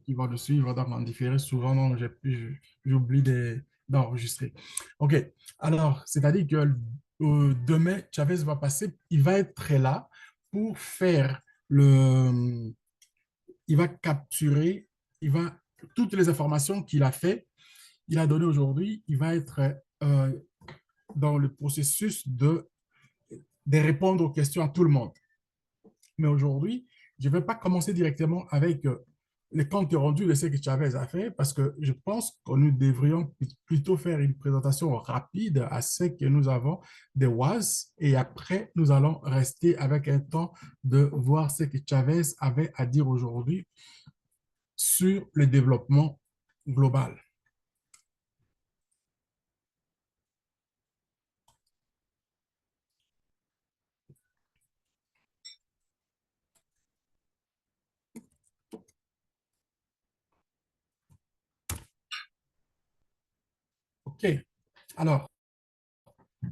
qui vont le suivre donc en différé souvent, donc j'oublie d'enregistrer. OK. Alors, c'est-à-dire que demain, Chavez va passer, il va être là pour faire le, il va capturer, il va, toutes les informations qu'il a fait, il a donné aujourd'hui, il va être dans le processus de répondre aux questions à tout le monde. Mais aujourd'hui, je ne vais pas commencer directement avec les comptes rendus de ce que Chavez a fait parce que je pense que nous devrions plutôt faire une présentation rapide à ce que nous avons des WAS et après, nous allons rester avec un temps de voir ce que Chavez avait à dire aujourd'hui sur le développement global. OK. Alors,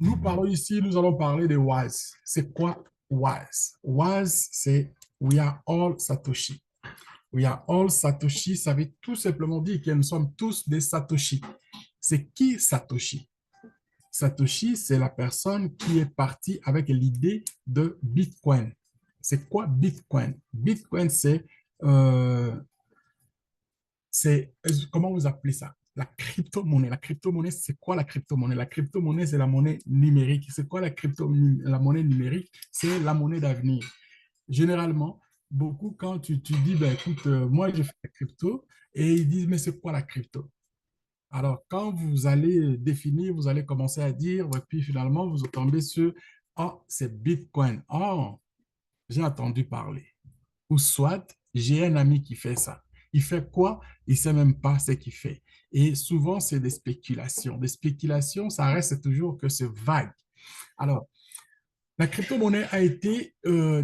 nous parlons ici, nous allons parler de WAS. C'est quoi WAS? WAS, c'est We are all Satoshi. We are all Satoshi, ça veut tout simplement dire que nous sommes tous des Satoshi. C'est qui Satoshi? Satoshi, c'est la personne qui est partie avec l'idée de Bitcoin. C'est quoi Bitcoin? Bitcoin, euh, comment vous appelez ça? La crypto-monnaie. La crypto-monnaie, c'est quoi la crypto-monnaie? La crypto-monnaie, c'est la monnaie numérique. C'est quoi la monnaie numérique? C'est la monnaie d'avenir. Généralement, beaucoup, quand tu dis, ben, écoute, moi, je fais la crypto, et ils disent, mais c'est quoi la crypto? Alors, quand vous allez définir, vous allez commencer à dire, et puis finalement, vous tombez sur, oh, c'est Bitcoin. Oh, j'ai entendu parler. Ou soit, j'ai un ami qui fait ça. Il fait quoi? Il ne sait même pas ce qu'il fait. Et souvent, c'est des spéculations. Des spéculations, ça reste toujours que c'est vague. Alors, la crypto-monnaie a été,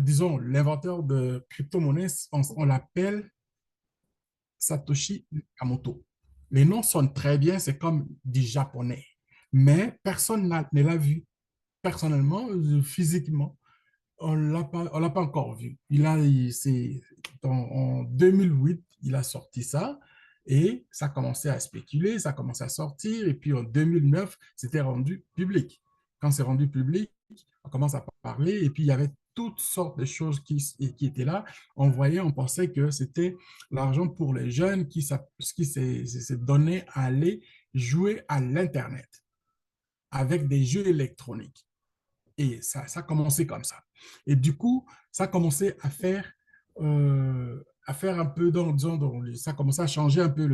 disons, l'inventeur de crypto-monnaie, on l'appelle Satoshi Nakamoto. Les noms sonnent très bien, c'est comme du japonais. Mais personne ne l'a vu. Personnellement, physiquement, on l'a pas encore vu. En 2008, il a sorti ça et ça a commencé à spéculer, ça a commencé à sortir. Et puis en 2009, c'était rendu public. Quand c'est rendu public, on commence à parler et puis il y avait toutes sortes de choses qui étaient là. On voyait, on pensait que c'était l'argent pour les jeunes qui s'est donné à aller jouer à l'Internet avec des jeux électroniques. Et ça a commencé comme ça. Et du coup, ça a commencé à faire un peu, disons, ça a commencé à changer un peu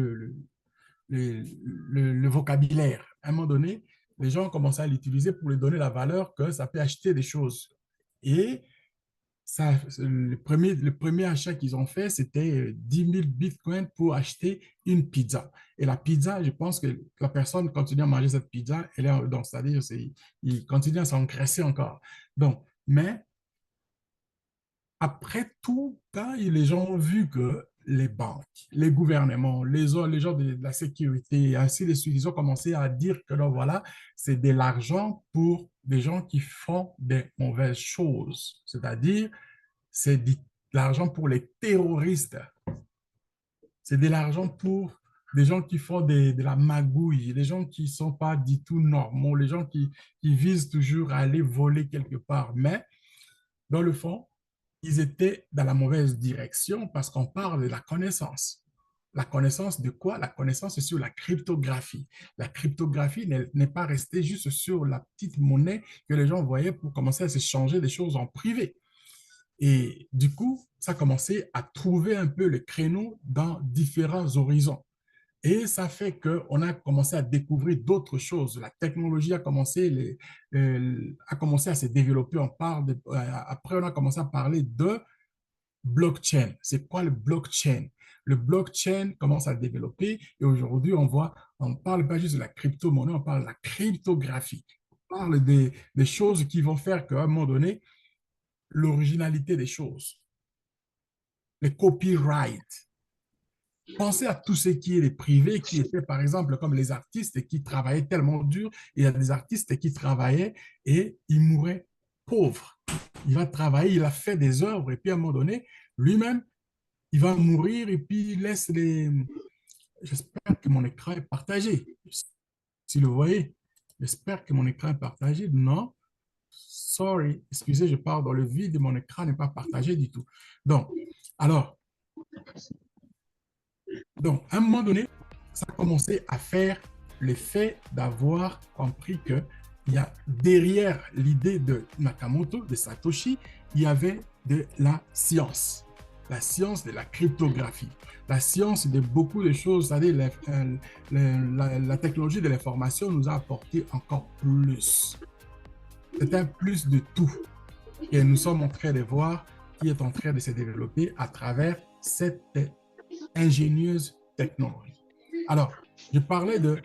le vocabulaire. À un moment donné, les gens ont commencé à l'utiliser pour lui donner la valeur que ça peut acheter des choses. Et ça, le premier achat qu'ils ont fait, c'était 10 000 bitcoins pour acheter une pizza. Et la pizza, je pense que la personne continue à manger cette pizza, donc, c'est-à-dire, il continue à s'engraisser encore. Donc, mais après tout, quand les gens ont vu que les banques, les gouvernements, les gens de la sécurité, ainsi de suite, ils ont commencé à dire que là, voilà, c'est de l'argent pour des gens qui font des mauvaises choses. C'est-à-dire, c'est de l'argent pour les terroristes. C'est de l'argent pour des gens qui font de la magouille, des gens qui ne sont pas du tout normaux, les gens qui visent toujours à aller voler quelque part. Mais dans le fond, ils étaient dans la mauvaise direction parce qu'on parle de la connaissance. La connaissance de quoi? La connaissance sur la cryptographie. La cryptographie n'est pas restée juste sur la petite monnaie que les gens voyaient pour commencer à s'échanger des choses en privé. Et du coup, ça a commencé à trouver un peu le créneau dans différents horizons. Et ça fait qu'on a commencé à découvrir d'autres choses. La technologie a commencé à se développer. Après, on a commencé à parler de blockchain. C'est quoi le blockchain? Le blockchain commence à développer et aujourd'hui, on ne parle pas juste de la crypto-monnaie, on parle de la cryptographie. On parle des choses qui vont faire qu'à un moment donné, l'originalité des choses, les copyrights. Pensez à tout ce qui est les privés, qui étaient par exemple comme les artistes qui travaillaient tellement dur. Il y a des artistes qui travaillaient et ils mouraient pauvres. Il a travaillé, il a fait des œuvres et puis à un moment donné, lui-même, il va mourir et puis il laisse les... J'espère que mon écran est partagé. Si vous voyez, j'espère que mon écran est partagé. Non, sorry, excusez, je parle dans le vide, mon écran n'est pas partagé du tout. Donc, alors, à un moment donné, ça a commencé à faire l'effet d'avoir compris que il y a derrière l'idée de Nakamoto, de Satoshi, il y avait de la science de la cryptographie, la science de beaucoup de choses, c'est-à-dire la technologie de l'information nous a apporté encore plus. C'est un plus de tout. Et nous sommes en train de voir qui est en train de se développer à travers cette ingénieuse technologie. Alors, je parlais de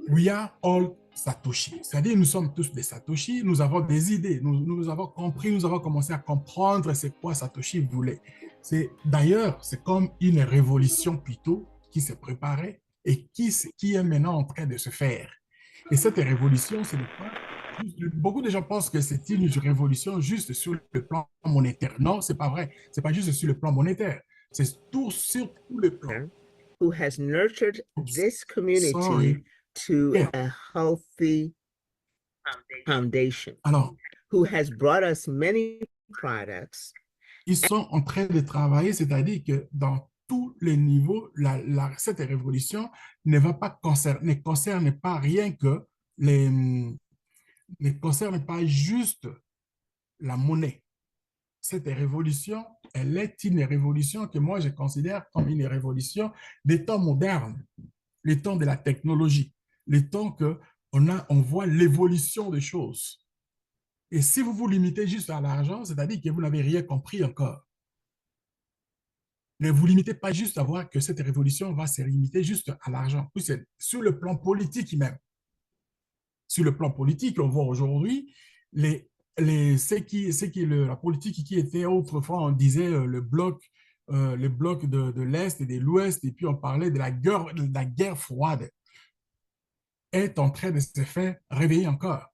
We are all Satoshi. C'est-à-dire, nous sommes tous des Satoshi, nous avons des idées, nous avons compris, nous avons commencé à comprendre c'est quoi Satoshi voulait. D'ailleurs, c'est comme une révolution plutôt qui s'est préparée et qui est maintenant en train de se faire. Et cette révolution, c'est quoi? Beaucoup de gens pensent que c'est une révolution juste sur le plan monétaire. Non, c'est pas vrai. C'est pas juste sur le plan monétaire. C'est tout sur tous les plans. Who has nurtured this community Sorry. to Yeah. a healthy foundation, Alors, who has brought us many products. Ils sont en train de travailler, c'est-à-dire que dans tous les niveaux, cette révolution ne va pas ne concerne pas rien que ne concerne pas juste la monnaie. Cette révolution, elle est une révolution que moi je considère comme une révolution des temps modernes, les temps de la technologie, les temps que on voit l'évolution des choses. Et si vous vous limitez juste à l'argent, c'est-à-dire que vous n'avez rien compris encore. Ne vous limitez pas juste à voir que cette révolution va se limiter juste à l'argent. C'est sur le plan politique même. Sur le plan politique, on voit aujourd'hui la politique qui était autrefois, on disait le bloc de l'Est et de l'Ouest, et puis on parlait de la guerre froide, est en train de se faire réveiller encore.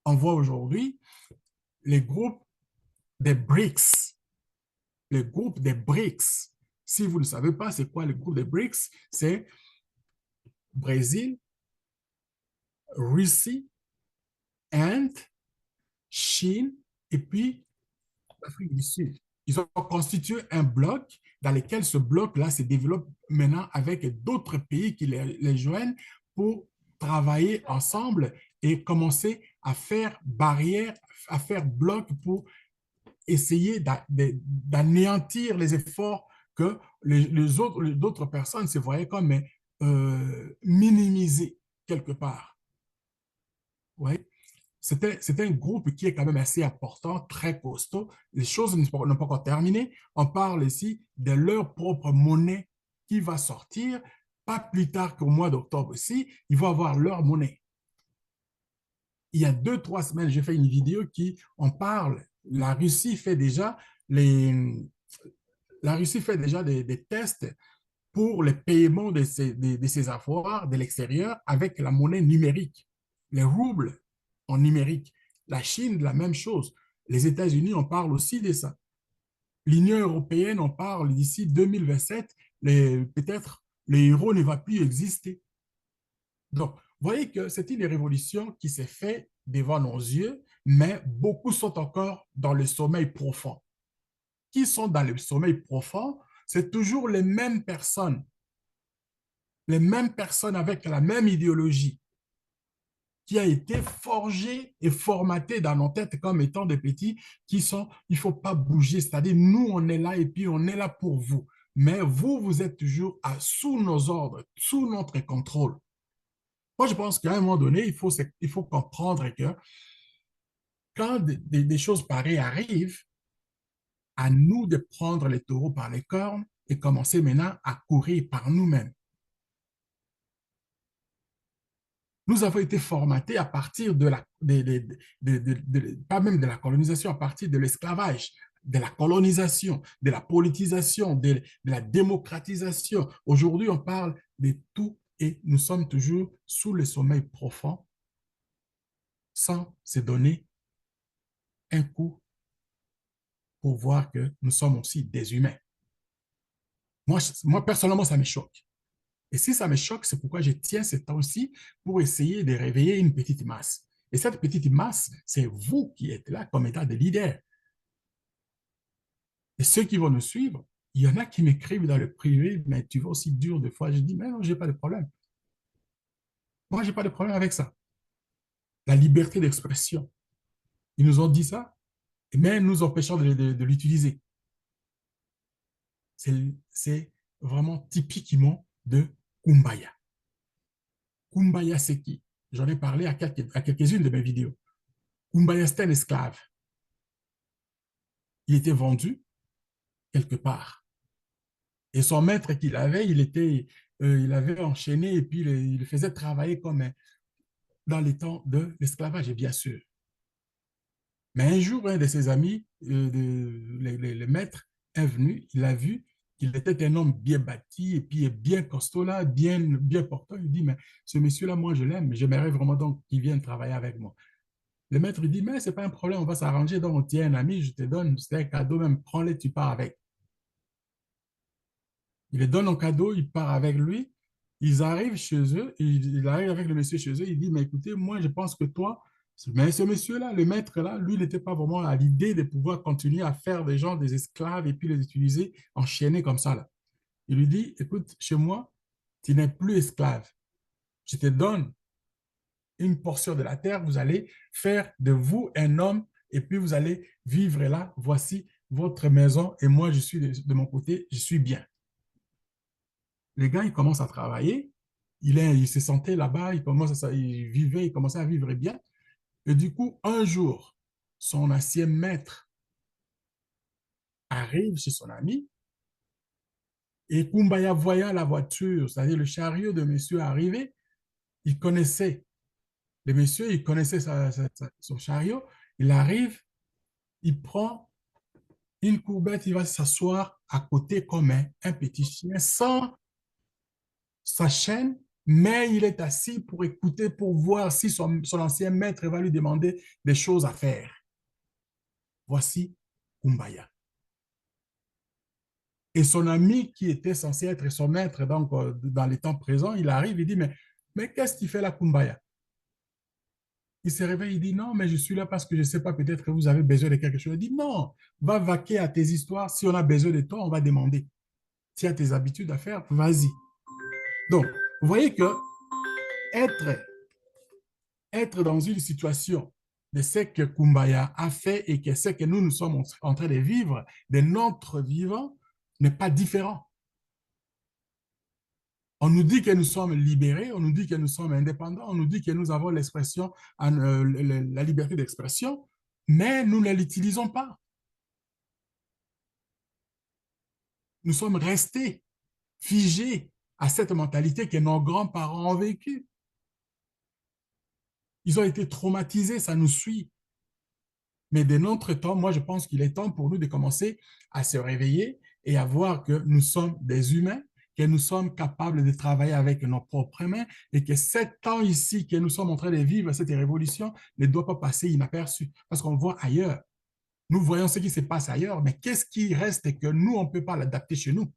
On voit aujourd'hui les groupes des BRICS. Le groupe des BRICS. Si vous ne savez pas c'est quoi le groupe des BRICS, c'est Brésil, Russie, Inde, Chine et puis l'Afrique du Sud. Ils ont constitué un bloc dans lequel ce bloc-là se développe maintenant avec d'autres pays qui les joignent pour travailler ensemble et commencer à faire barrière, à faire bloc pour essayer d'anéantir les efforts que d'autres personnes se voyaient comme minimisés quelque part. Ouais. C'était un groupe qui est quand même assez important, très costaud. Les choses n'ont pas encore terminé. On parle ici de leur propre monnaie qui va sortir. Pas plus tard qu'au mois d'octobre aussi, ils vont avoir leur monnaie. Il y a 2, 3 semaines, j'ai fait une vidéo qui en parle. La Russie fait déjà des tests pour le paiement de ses avoirs de l'extérieur avec la monnaie numérique, les roubles en numérique. La Chine, la même chose. Les États-Unis, on parle aussi de ça. L'Union européenne, on parle d'ici 2027, peut-être l'euro ne va plus exister. Donc, vous voyez que c'est une révolution qui s'est faite devant nos yeux, mais beaucoup sont encore dans le sommeil profond. Qui sont dans le sommeil profond? C'est toujours les mêmes personnes avec la même idéologie qui a été forgée et formatée dans nos têtes comme étant des petits qui sont, il ne faut pas bouger, c'est-à-dire nous, on est là et puis on est là pour vous. Mais vous, vous êtes toujours sous nos ordres, sous notre contrôle. Moi, je pense qu'à un moment donné, il faut comprendre que quand des choses pareilles arrivent, à nous de prendre les taureaux par les cornes et commencer maintenant à courir par nous-mêmes. Nous avons été formatés à partir pas même de la colonisation, à partir de l'esclavage, de la colonisation, de la politisation, de la démocratisation. Aujourd'hui, on parle de tout et nous sommes toujours sous le sommeil profond sans se donner un coup pour voir que nous sommes aussi des humains. Moi personnellement, ça me choque. Et si ça me choque, c'est pourquoi je tiens ce temps-ci pour essayer de réveiller une petite masse. Et cette petite masse, c'est vous qui êtes là comme état de leader. Et ceux qui vont nous suivre, il y en a qui m'écrivent dans le privé, mais tu vas aussi dur de fois. Je dis, mais non, je n'ai pas de problème. Moi, je n'ai pas de problème avec ça. La liberté d'expression. Ils nous ont dit ça, mais nous empêchons de l'utiliser. C'est vraiment typiquement de Kumbaya. Kumbaya, c'est qui? J'en ai parlé à quelques-unes de mes vidéos. Kumbaya, c'était un esclave. Il était vendu quelque part. Et son maître qu'il avait, il avait enchaîné et puis il le faisait travailler comme dans les temps de l'esclavage, bien sûr. Mais un jour, un de ses amis, le maître, est venu, il a vu qu'il était un homme bien bâti et puis bien costaud là, bien portant. Il dit, mais ce monsieur-là, moi, je l'aime, mais j'aimerais vraiment donc qu'il vienne travailler avec moi. Le maître dit, mais c'est pas un problème, on va s'arranger, donc on tient un ami, je te donne, c'est un cadeau, même prends-le, tu pars avec. Il les donne en cadeau, il part avec lui. Ils arrivent chez eux, il arrive avec le monsieur chez eux, il dit, mais écoutez, moi, je pense que toi, mais ce monsieur-là, le maître là, lui, n'était pas vraiment à l'idée de pouvoir continuer à faire des gens des esclaves et puis les utiliser, enchaînés comme ça là. Il lui dit, écoute, chez moi, tu n'es plus esclave. Je te donne une portion de la terre, vous allez faire de vous un homme et puis vous allez vivre là. Voici votre maison et moi, je suis de mon côté, je suis bien. Les gars, ils commencent à travailler. Il se sentait là-bas, il vivait, il commençait à vivre bien. Et du coup, un jour, son ancien maître arrive chez son ami et Kumbaya voyant la voiture, c'est-à-dire le chariot de monsieur arriver, il connaissait le monsieur, il connaissait son chariot. Il arrive, il prend une courbette, il va s'asseoir à côté comme un petit chien sans sa chaîne, mais il est assis pour écouter, pour voir si son ancien maître va lui demander des choses à faire. Voici Kumbaya. Et son ami qui était censé être son maître donc, dans les temps présents, il arrive, il dit, mais qu'est-ce qu'il fait là, Kumbaya? Il se réveille, il dit, non, mais je suis là parce que je ne sais pas, peut-être que vous avez besoin de quelque chose. Il dit, non, va vaquer à tes histoires. Si on a besoin de toi, on va demander. Si tu as tes habitudes à faire, vas-y. Donc, vous voyez que être être dans une situation de ce que Kumbaya a fait et que ce que nous sommes en train de vivre, de notre vivant, n'est pas différent. On nous dit que nous sommes libérés, on nous dit que nous sommes indépendants, on nous dit que nous avons l'expression, la liberté d'expression, mais nous ne l'utilisons pas. Nous sommes restés figés à cette mentalité que nos grands-parents ont vécue. Ils ont été traumatisés, ça nous suit. Mais de notre temps, moi, je pense qu'il est temps pour nous de commencer à se réveiller et à voir que nous sommes des humains, que nous sommes capables de travailler avec nos propres mains et que ce temps ici que nous sommes en train de vivre, cette révolution, ne doit pas passer inaperçu. Parce qu'on voit ailleurs. Nous voyons ce qui se passe ailleurs, mais qu'est-ce qui reste et que nous, on ne peut pas l'adapter chez nous?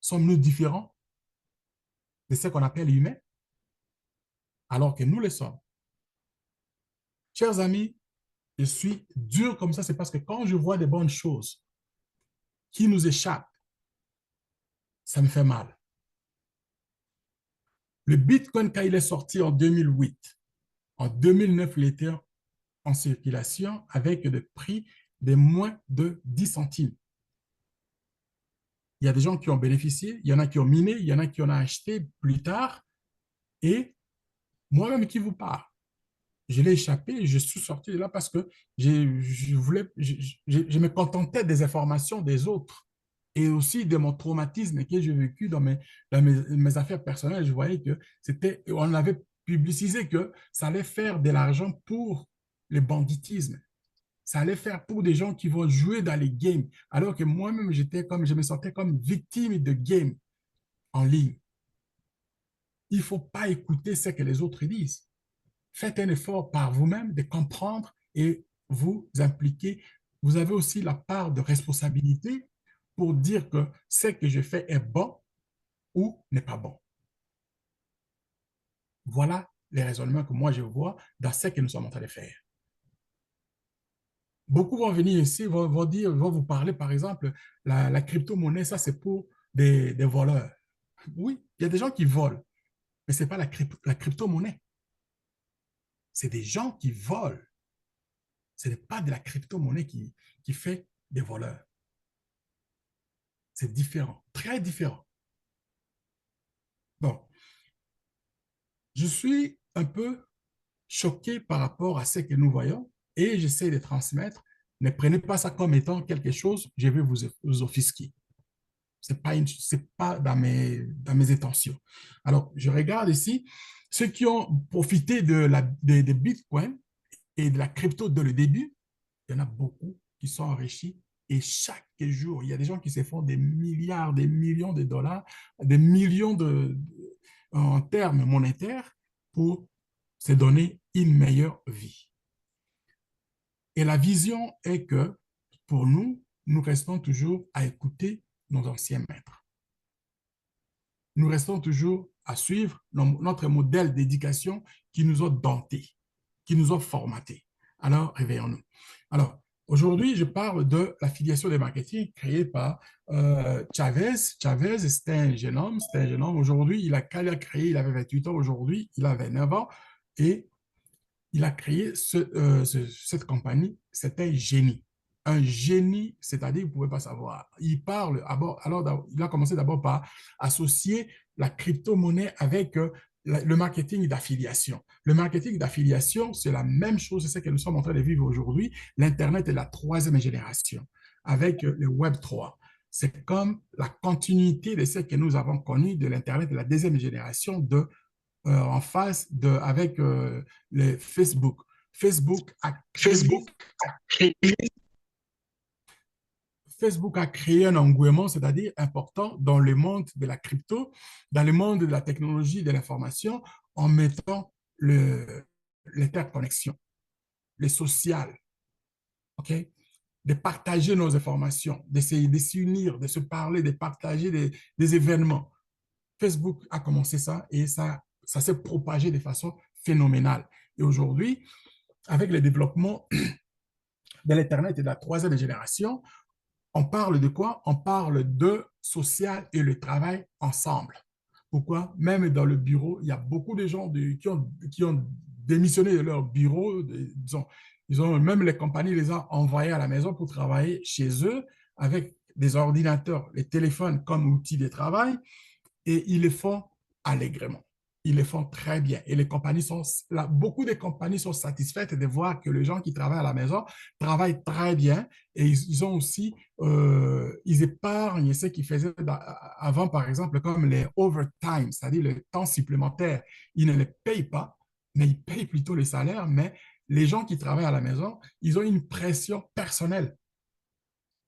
Sommes-nous différents de ce qu'on appelle humains, alors que nous le sommes? Chers amis, je suis dur comme ça, c'est parce que quand je vois des bonnes choses qui nous échappent, ça me fait mal. Le Bitcoin, quand il est sorti en 2008, en 2009, il était en circulation avec des prix de moins de 10 centimes. Il y a des gens qui ont bénéficié, il y en a qui ont miné, il y en a qui en ont acheté plus tard. Et moi-même qui vous parle, je l'ai échappé, je suis sorti de là parce que je me contentais des informations des autres et aussi de mon traumatisme que j'ai vécu dans mes affaires personnelles. Je voyais que on avait publicisé que ça allait faire de l'argent pour le banditisme. Ça allait faire pour des gens qui vont jouer dans les games. Alors que moi-même, je me sentais comme victime de games en ligne. Il ne faut pas écouter ce que les autres disent. Faites un effort par vous-même de comprendre et vous impliquez, vous avez aussi la part de responsabilité pour dire que ce que je fais est bon ou n'est pas bon. Voilà les raisonnements que moi je vois dans ce que nous sommes en train de faire. Beaucoup vont venir ici, vont dire, vont vous parler, par exemple, la crypto-monnaie, ça c'est pour des voleurs. Oui, il y a des gens qui volent, mais ce n'est pas la crypto-monnaie. C'est des gens qui volent. Ce n'est pas de la crypto-monnaie qui fait des voleurs. C'est différent, très différent. Bon, je suis un peu choqué par rapport à ce que nous voyons et j'essaie de transmettre. Ne prenez pas ça comme étant quelque chose, je vais vous offusquer. C'est pas dans mes intentions. Alors, je regarde ici, ceux qui ont profité de Bitcoin et de la crypto dès le début, il y en a beaucoup qui sont enrichis et chaque jour, il y a des gens qui se font des milliards, des millions de dollars, des millions en termes monétaires pour se donner une meilleure vie. Et la vision est que pour nous, nous restons toujours à écouter nos anciens maîtres. Nous restons toujours à suivre notre modèle d'éducation qui nous a dentés, qui nous a formatés. Alors, réveillons-nous. Alors, aujourd'hui, je parle de l'affiliation des marketing créée par Chavez. Chavez, c'était un jeune homme, Aujourd'hui, il a créé, il avait 28 ans. Aujourd'hui, il a 29 ans. Et il a créé cette compagnie. C'est un génie. Un génie, c'est-à-dire, vous ne pouvez pas savoir. Il parle, alors, il a commencé d'abord par associer la crypto-monnaie avec le marketing d'affiliation. Le marketing d'affiliation, c'est la même chose, c'est ce que nous sommes en train de vivre aujourd'hui. L'Internet est la troisième génération avec le Web 3. C'est comme la continuité de ce que nous avons connu de l'Internet de la deuxième génération en face avec les Facebook. Facebook a créé, Facebook a créé. Facebook a créé un engouement, c'est-à-dire important dans le monde de la crypto, dans le monde de la technologie de l'information, en mettant l'interconnexion, les sociales, OK? De partager nos informations, d'essayer de s'unir, de se parler, de partager des événements. Facebook a commencé ça et ça s'est propagé de façon phénoménale. Et aujourd'hui, avec le développement de l'Internet et de la troisième génération, on parle de quoi? On parle de social et le travail ensemble. Pourquoi? Même dans le bureau, il y a beaucoup de gens qui ont démissionné de leur bureau. Même les compagnies les ont envoyés à la maison pour travailler chez eux avec des ordinateurs, les téléphones comme outil de travail et ils le font allègrement. Ils le font très bien. Et beaucoup de compagnies sont satisfaites de voir que les gens qui travaillent à la maison travaillent très bien et ils ont aussi, ils épargnent ce qu'ils faisaient avant, par exemple, comme les overtime, c'est-à-dire le temps supplémentaire. Ils ne les payent pas, mais ils payent plutôt les salaires, mais les gens qui travaillent à la maison, ils ont une pression personnelle.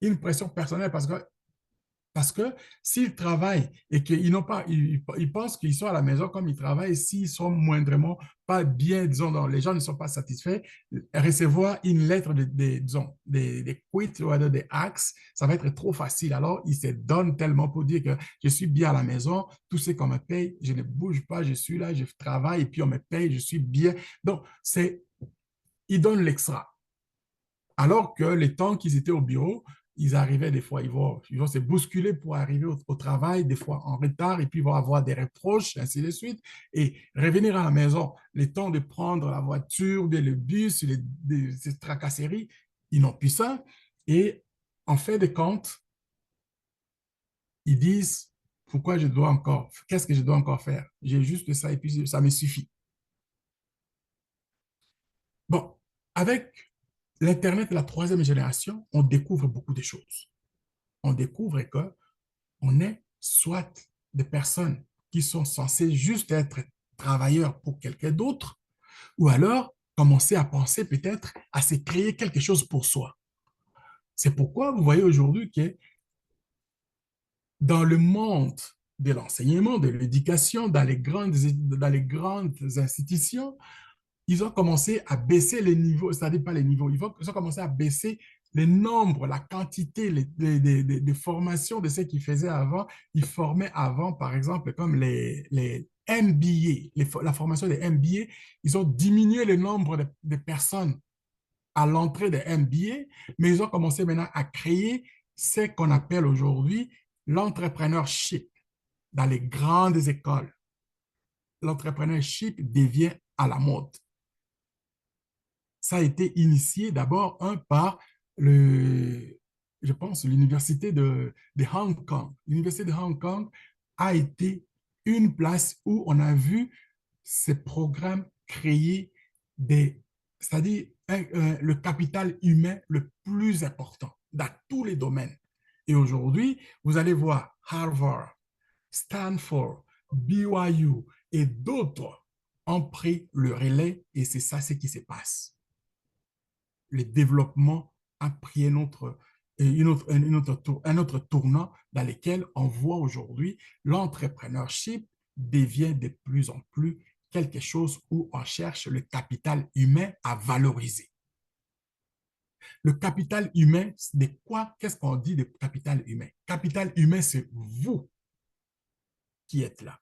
Une pression personnelle parce que s'ils travaillent et qu'ils n'ont pas, ils pensent qu'ils sont à la maison comme ils travaillent, s'ils sont moindrement pas bien, disons, les gens ne sont pas satisfaits, recevoir une lettre disons, des quits ou des axes, ça va être trop facile. Alors, ils se donnent tellement pour dire que je suis bien à la maison, tout ce qu'on me paye, je ne bouge pas, je suis là, je travaille et puis on me paye, je suis bien. Donc, ils donnent l'extra. Alors que les temps qu'ils étaient au bureau, ils arrivaient des fois, ils vont se bousculer pour arriver au travail, des fois en retard, et puis ils vont avoir des reproches, ainsi de suite. Et revenir à la maison, le temps de prendre la voiture, bien le bus, ces tracasseries, ils n'ont plus ça. Et en fin de compte, ils disent, qu'est-ce que je dois encore faire? J'ai juste ça et puis ça me suffit. Bon, avec l'Internet de la troisième génération, on découvre beaucoup de choses. On découvre que on est soit des personnes qui sont censées juste être travailleurs pour quelqu'un d'autre, ou alors commencer à penser peut-être à se créer quelque chose pour soi. C'est pourquoi vous voyez aujourd'hui que dans le monde de l'enseignement, de l'éducation, dans les grandes institutions, ils ont commencé à baisser les niveaux, c'est-à-dire pas les niveaux, ils ont commencé à baisser les nombres, la quantité les formations de ce qu'ils faisaient avant. Ils formaient avant, par exemple, comme les MBA, la formation des MBA, ils ont diminué le nombre de personnes à l'entrée des MBA, mais ils ont commencé maintenant à créer ce qu'on appelle aujourd'hui l'entrepreneurship dans les grandes écoles. L'entrepreneurship devient à la mode. Ça a été initié d'abord par je pense, l'université de Hong Kong. L'université de Hong Kong a été une place où on a vu ces programmes créer c'est-à-dire le capital humain le plus important dans tous les domaines. Et aujourd'hui, vous allez voir Harvard, Stanford, BYU et d'autres ont pris le relais et c'est ça ce qui se passe. Le développement a pris un autre tournant dans lequel on voit aujourd'hui l'entrepreneurship devient de plus en plus quelque chose où on cherche le capital humain à valoriser. Le capital humain, de quoi? Qu'est-ce qu'on dit de capital humain? Capital humain, c'est vous qui êtes là.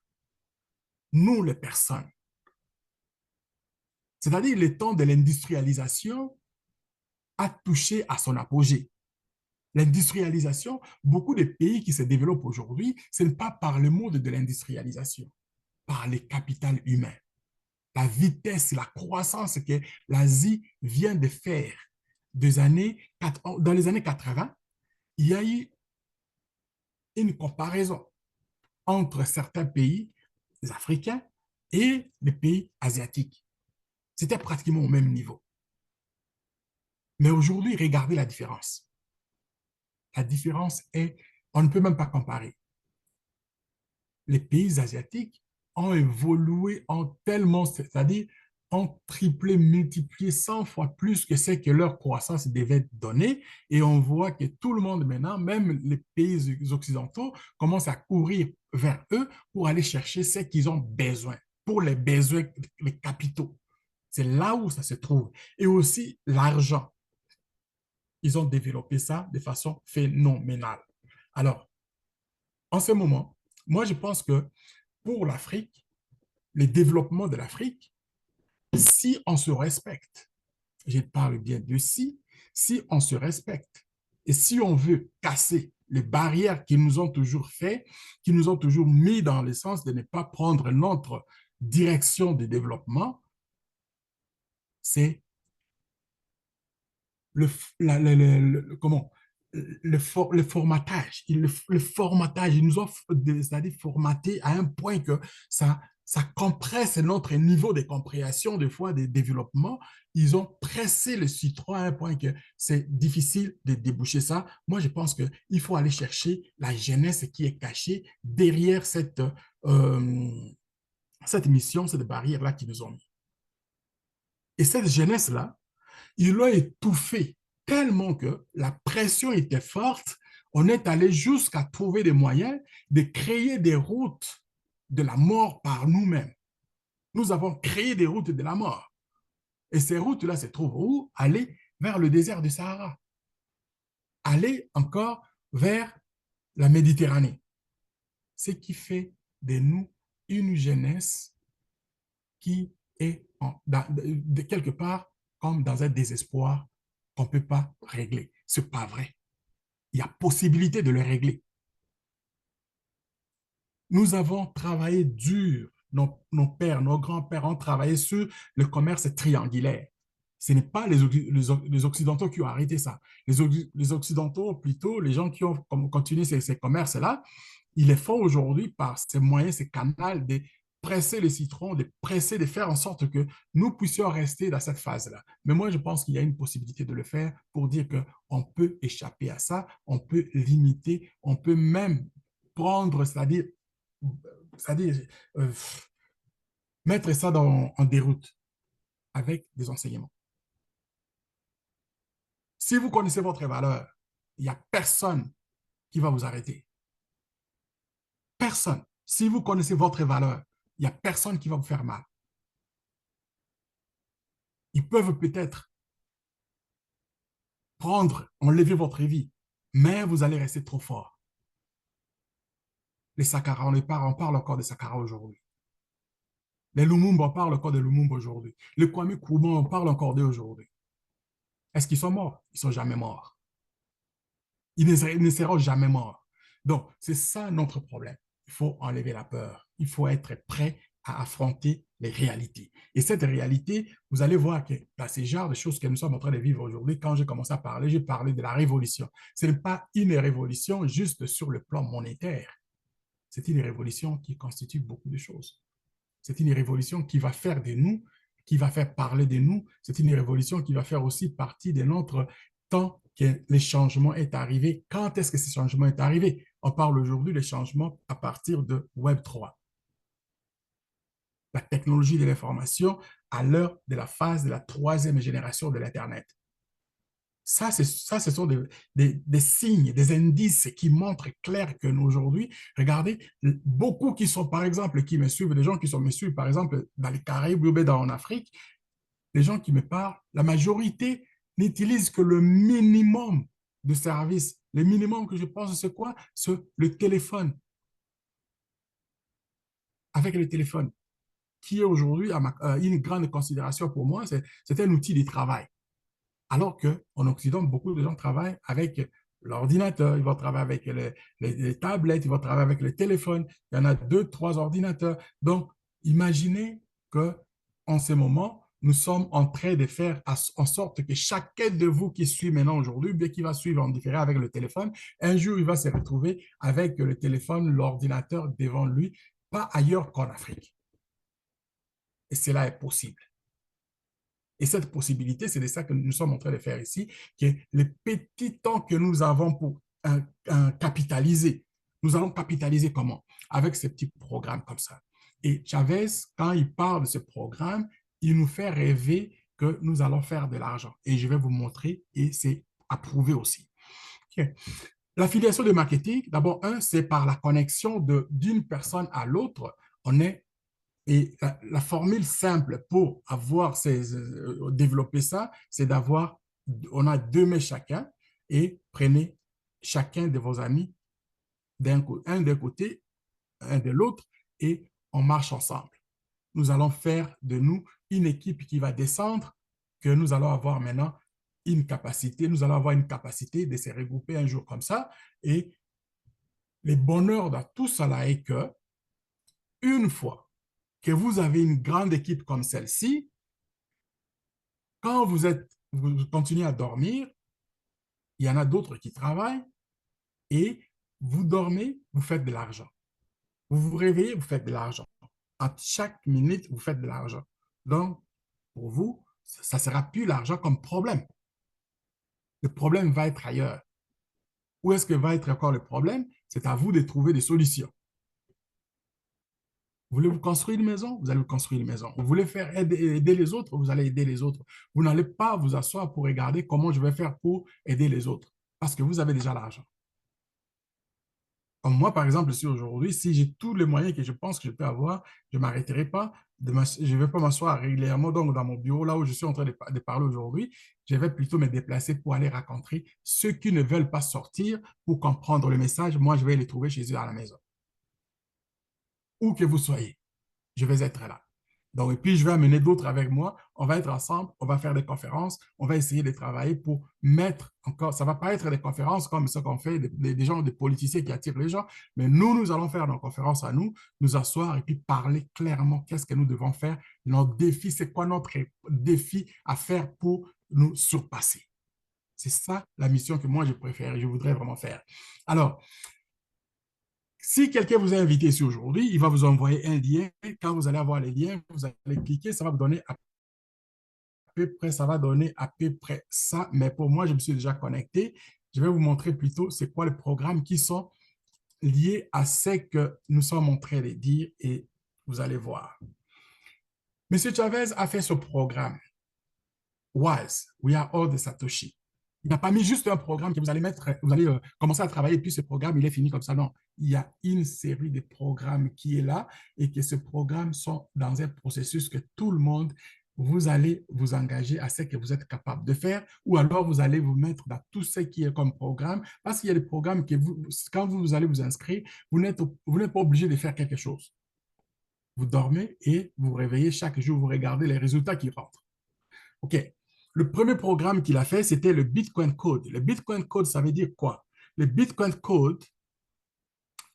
Nous, les personnes. C'est-à-dire le temps de l'industrialisation a touché à son apogée. L'industrialisation, beaucoup de pays qui se développent aujourd'hui, ce n'est pas par le mode de l'industrialisation, par le capital humain. La vitesse, la croissance que l'Asie vient de faire dans les années 80, il y a eu une comparaison entre certains pays africains et les pays asiatiques. C'était pratiquement au même niveau. Mais aujourd'hui, regardez la différence. La différence est, on ne peut même pas comparer. Les pays asiatiques ont évolué, ont tellement, c'est-à-dire ont triplé, multiplié 100 fois plus que ce que leur croissance devait donner. Et on voit que tout le monde maintenant, même les pays occidentaux, commencent à courir vers eux pour aller chercher ce qu'ils ont besoin, pour les besoins, les capitaux. C'est là où ça se trouve. Et aussi l'argent. Ils ont développé ça de façon phénoménale. Alors, en ce moment, moi, je pense que pour l'Afrique, le développement de l'Afrique, si on se respecte, je parle bien de si on se respecte et si on veut casser les barrières qui nous ont toujours fait, qui nous ont toujours mis dans le sens de ne pas prendre notre direction de développement, c'est le, comment, le formatage. Le formatage, ils nous ont c'est-à-dire formaté à un point que ça compresse notre niveau de compréhension, des fois, de développement. Ils ont pressé le citron à un point que c'est difficile de déboucher ça. Moi, je pense qu'il faut aller chercher la jeunesse qui est cachée derrière cette mission, cette barrière-là qu'ils nous ont mis. Et cette jeunesse-là, ils l'ont étouffé tellement que la pression était forte. On est allé jusqu'à trouver des moyens de créer des routes de la mort par nous-mêmes. Nous avons créé des routes de la mort. Et ces routes-là se trouvent où? Aller vers le désert du Sahara. Aller encore vers la Méditerranée. Ce qui fait de nous une jeunesse qui est de quelque part comme dans un désespoir qu'on ne peut pas régler. Ce n'est pas vrai. Il y a possibilité de le régler. Nous avons travaillé dur. Nos pères, nos grands-pères ont travaillé sur le commerce triangulaire. Ce n'est pas les Occidentaux qui ont arrêté ça. Les Occidentaux, plutôt, les gens qui ont continué ces commerces-là, ils les font aujourd'hui par ces moyens, ces canaux de presser le citron, de presser, de faire en sorte que nous puissions rester dans cette phase-là. Mais moi, je pense qu'il y a une possibilité de le faire pour dire qu'on peut échapper à ça, on peut limiter, on peut même prendre, c'est-à-dire euh, mettre ça en déroute avec des enseignements. Si vous connaissez votre valeur, il n'y a personne qui va vous arrêter. Personne. Si vous connaissez votre valeur, il n'y a personne qui va vous faire mal. Ils peuvent peut-être enlever votre vie, mais vous allez rester trop fort. Les Sakara, on parle encore de Sakara aujourd'hui. Les Lumumba, on parle encore de Lumumba aujourd'hui. Les Kwame Nkrumah, on parle encore d'eux aujourd'hui. Est-ce qu'ils sont morts? Ils ne sont jamais morts. Ils ne seront jamais morts. Donc, c'est ça notre problème. Il faut enlever la peur. Il faut être prêt à affronter les réalités. Et cette réalité, vous allez voir que dans ces genres de choses que nous sommes en train de vivre aujourd'hui, quand j'ai commencé à parler, j'ai parlé de la révolution. Ce n'est pas une révolution juste sur le plan monétaire. C'est une révolution qui constitue beaucoup de choses. C'est une révolution qui va faire de nous, qui va faire parler de nous. C'est une révolution qui va faire aussi partie de notre temps que le changement est arrivé. Quand est-ce que ce changement est arrivé? On parle aujourd'hui des changements à partir de Web 3. La technologie de l'information à l'heure de la phase de la troisième génération de l'Internet. Ça, ce sont des signes, des indices qui montrent clair que nous, aujourd'hui, regardez, beaucoup qui sont, par exemple, qui me suivent, des gens qui sont me suivent, par exemple, dans les Caraïbes ou en Afrique, les gens qui me parlent, la majorité n'utilisent que le minimum de services. Le minimum que je pense, c'est quoi? C'est le téléphone. Avec le téléphone, qui est aujourd'hui une grande considération pour moi, c'est un outil de travail. Alors qu'en Occident, beaucoup de gens travaillent avec l'ordinateur, ils vont travailler avec les tablettes, ils vont travailler avec les téléphones. Il y en a 2, 3 ordinateurs. Donc, imaginez qu'en ce moment, nous sommes en train de faire en sorte que chacun de vous qui suit maintenant aujourd'hui, bien qu'il va suivre en différé avec le téléphone, un jour, il va se retrouver avec le téléphone, l'ordinateur devant lui, pas ailleurs qu'en Afrique. Et cela est possible. Et cette possibilité, c'est de ça que nous sommes en train de faire ici, qui est le petit temps que nous avons pour capitaliser. Nous allons capitaliser comment? Avec ces petits programmes comme ça. Et Chavez, quand il parle de ce programme, il nous fait rêver que nous allons faire de l'argent. Et je vais vous montrer, et c'est approuvé aussi. Okay. L'affiliation de marketing, d'abord, c'est par la connexion d'une personne à l'autre. Et la formule simple pour développer ça, c'est on a 2 mains chacun et prenez chacun de vos amis un d'un côté, un de l'autre et on marche ensemble. Nous allons faire de nous une équipe qui va descendre, que nous allons avoir maintenant nous allons avoir une capacité de se regrouper un jour comme ça. Et le bonheur de tout cela est que, une fois que vous avez une grande équipe comme celle-ci, quand vous continuez à dormir, il y en a d'autres qui travaillent et vous dormez, vous faites de l'argent. Vous vous réveillez, vous faites de l'argent. À chaque minute, vous faites de l'argent. Donc, pour vous, ça ne sera plus l'argent comme problème. Le problème va être ailleurs. Où est-ce que va être encore le problème? C'est à vous de trouver des solutions. Vous voulez vous construire une maison? Vous allez vous construire une maison. Vous voulez faire aider les autres? Vous allez aider les autres. Vous n'allez pas vous asseoir pour regarder comment je vais faire pour aider les autres parce que vous avez déjà l'argent. Comme moi, par exemple, ici aujourd'hui, si j'ai tous les moyens que je pense que je peux avoir, je ne m'arrêterai pas. Je ne vais pas m'asseoir régulièrement donc, dans mon bureau, là où je suis en train de parler aujourd'hui. Je vais plutôt me déplacer pour aller rencontrer ceux qui ne veulent pas sortir pour comprendre le message. Moi, je vais les trouver chez eux à la maison. Où que vous soyez, je vais être là. Donc, et puis, je vais amener d'autres avec moi. On va être ensemble, on va faire des conférences, on va essayer de travailler pour mettre encore, ça ne va pas être des conférences comme ça qu'on fait, des gens, des politiciens qui attirent les gens, mais nous allons faire nos conférences à nous asseoir et puis parler clairement qu'est-ce que nous devons faire, notre défi, c'est quoi notre défi à faire pour nous surpasser. C'est ça la mission que moi je préfère et je voudrais vraiment faire. Alors, si quelqu'un vous a invité ici aujourd'hui, il va vous envoyer un lien. Quand vous allez avoir les liens, vous allez cliquer, ça va vous donner à peu près, ça va donner à peu près ça. Mais pour moi, je me suis déjà connecté. Je vais vous montrer plutôt c'est quoi les programmes qui sont liés à ce que nous sommes en train de dire et vous allez voir. M. Chavez a fait ce programme. WISE, We Are All the Satoshi. Il n'a pas mis juste un programme que vous allez commencer à travailler, puis ce programme, il est fini comme ça. Non, il y a une série de programmes qui est là et que ces programmes sont dans un processus que tout le monde vous allez vous engager à ce que vous êtes capable de faire, ou alors vous allez vous mettre dans tout ce qui est comme programme, parce qu'il y a des programmes que quand vous allez vous inscrire, vous n'êtes pas obligé de faire quelque chose. Vous dormez et vous vous réveillez chaque jour, vous regardez les résultats qui rentrent. OK. Le premier programme qu'il a fait, c'était le Bitcoin Code. Le Bitcoin Code, ça veut dire quoi? Le Bitcoin Code,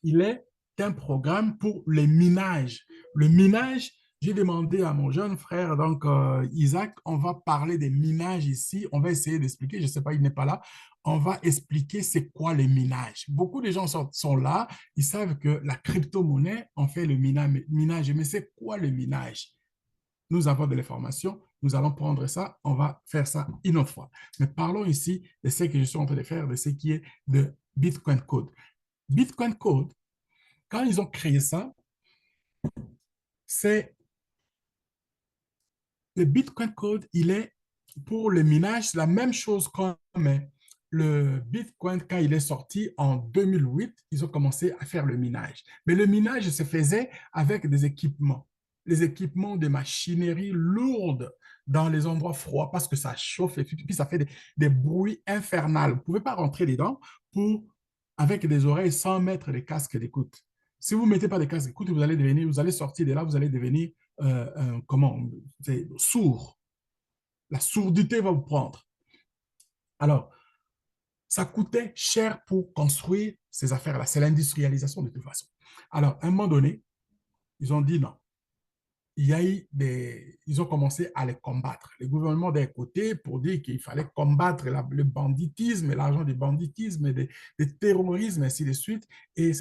il est un programme pour les minages. Le minage, j'ai demandé à mon jeune frère, donc Isaac, on va parler des minages ici. On va essayer d'expliquer. Je ne sais pas, il n'est pas là. On va expliquer c'est quoi les minages. Beaucoup de gens sont là. Ils savent que la crypto-monnaie, on fait le minage. Mais c'est quoi le minage? Nous avons de l'information, nous allons prendre ça, on va faire ça une autre fois. Mais parlons ici de ce que je suis en train de faire, de ce qui est de Bitcoin Code. Bitcoin Code, quand ils ont créé ça, c'est le Bitcoin Code, il est pour le minage, c'est la même chose comme le Bitcoin quand il est sorti en 2008, ils ont commencé à faire le minage. Mais le minage se faisait avec des équipements, les équipements de machinerie lourde dans les endroits froids parce que ça chauffe et puis ça fait des bruits infernaux. Vous ne pouvez pas rentrer dedans avec des oreilles sans mettre des casques d'écoute. Si vous ne mettez pas de casques d'écoute, vous allez sortir de là, vous allez devenir comment, sourd. La sourdité va vous prendre. Alors, ça coûtait cher pour construire ces affaires-là. C'est l'industrialisation de toute façon. Alors, à un moment donné, ils ont dit non. Ils ont commencé à les combattre. Le gouvernement d'un côté pour dire qu'il fallait combattre le banditisme, l'argent du banditisme, et des terrorismes, ainsi de suite. Et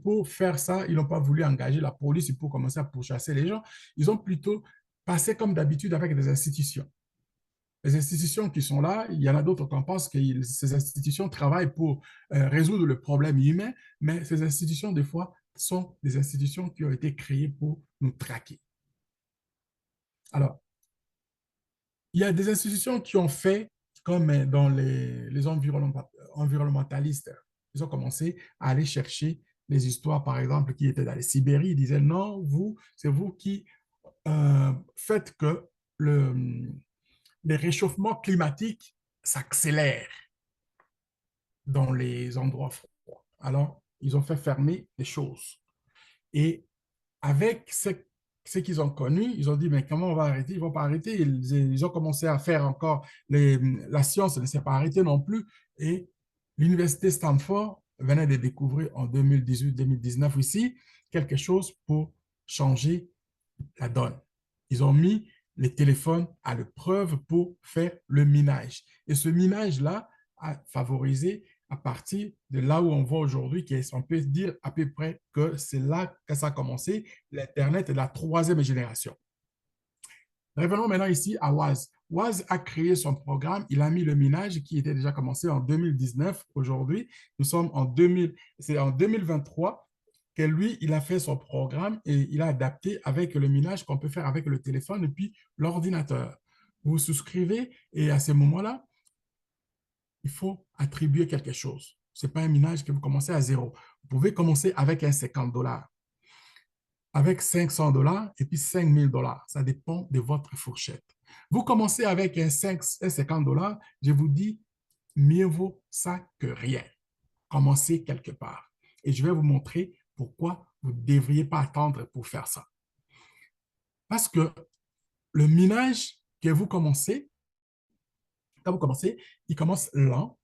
pour faire ça, ils n'ont pas voulu engager la police pour commencer à pourchasser les gens. Ils ont plutôt passé comme d'habitude avec des institutions. Les institutions qui sont là, il y en a d'autres qu'on pense que ces institutions travaillent pour résoudre le problème humain, mais ces institutions, des fois, sont des institutions qui ont été créées pour nous traquer. Alors, il y a des institutions qui ont fait, comme dans les environnementalistes, ils ont commencé à aller chercher les histoires, par exemple, qui étaient dans les Sibéries. Ils disaient, non, c'est vous qui faites que les réchauffements climatiques s'accélèrent dans les endroits froids. Alors, ils ont fait fermer les choses. Et avec ce qu'ils ont connu, ils ont dit, mais comment on va arrêter? Ils ne vont pas arrêter. Ils ont commencé à faire encore, la science ne s'est pas arrêtée non plus. Et l'Université Stanford venait de découvrir en 2018-2019 ici quelque chose pour changer la donne. Ils ont mis les téléphones à l'épreuve pour faire le minage. Et ce minage-là a favorisé à partir de là où on voit aujourd'hui, on peut dire à peu près que c'est là que ça a commencé, l'Internet est la troisième génération. Revenons maintenant ici à Waz. Waz a créé son programme, il a mis le minage qui était déjà commencé en 2019. Aujourd'hui, nous sommes c'est en 2023 que lui, il a fait son programme et il a adapté avec le minage qu'on peut faire avec le téléphone et puis l'ordinateur. Vous vous souscrivez et à ce moment-là, il faut attribuer quelque chose. Ce n'est pas un minage que vous commencez à zéro. Vous pouvez commencer avec un 50 $, avec 500 $ et puis 5000 $. Ça dépend de votre fourchette. Vous commencez avec un 50 $, je vous dis, mieux vaut ça que rien. Commencez quelque part. Et je vais vous montrer pourquoi vous ne devriez pas attendre pour faire ça. Parce que le minage que vous commencez, quand vous commencez, il commence lent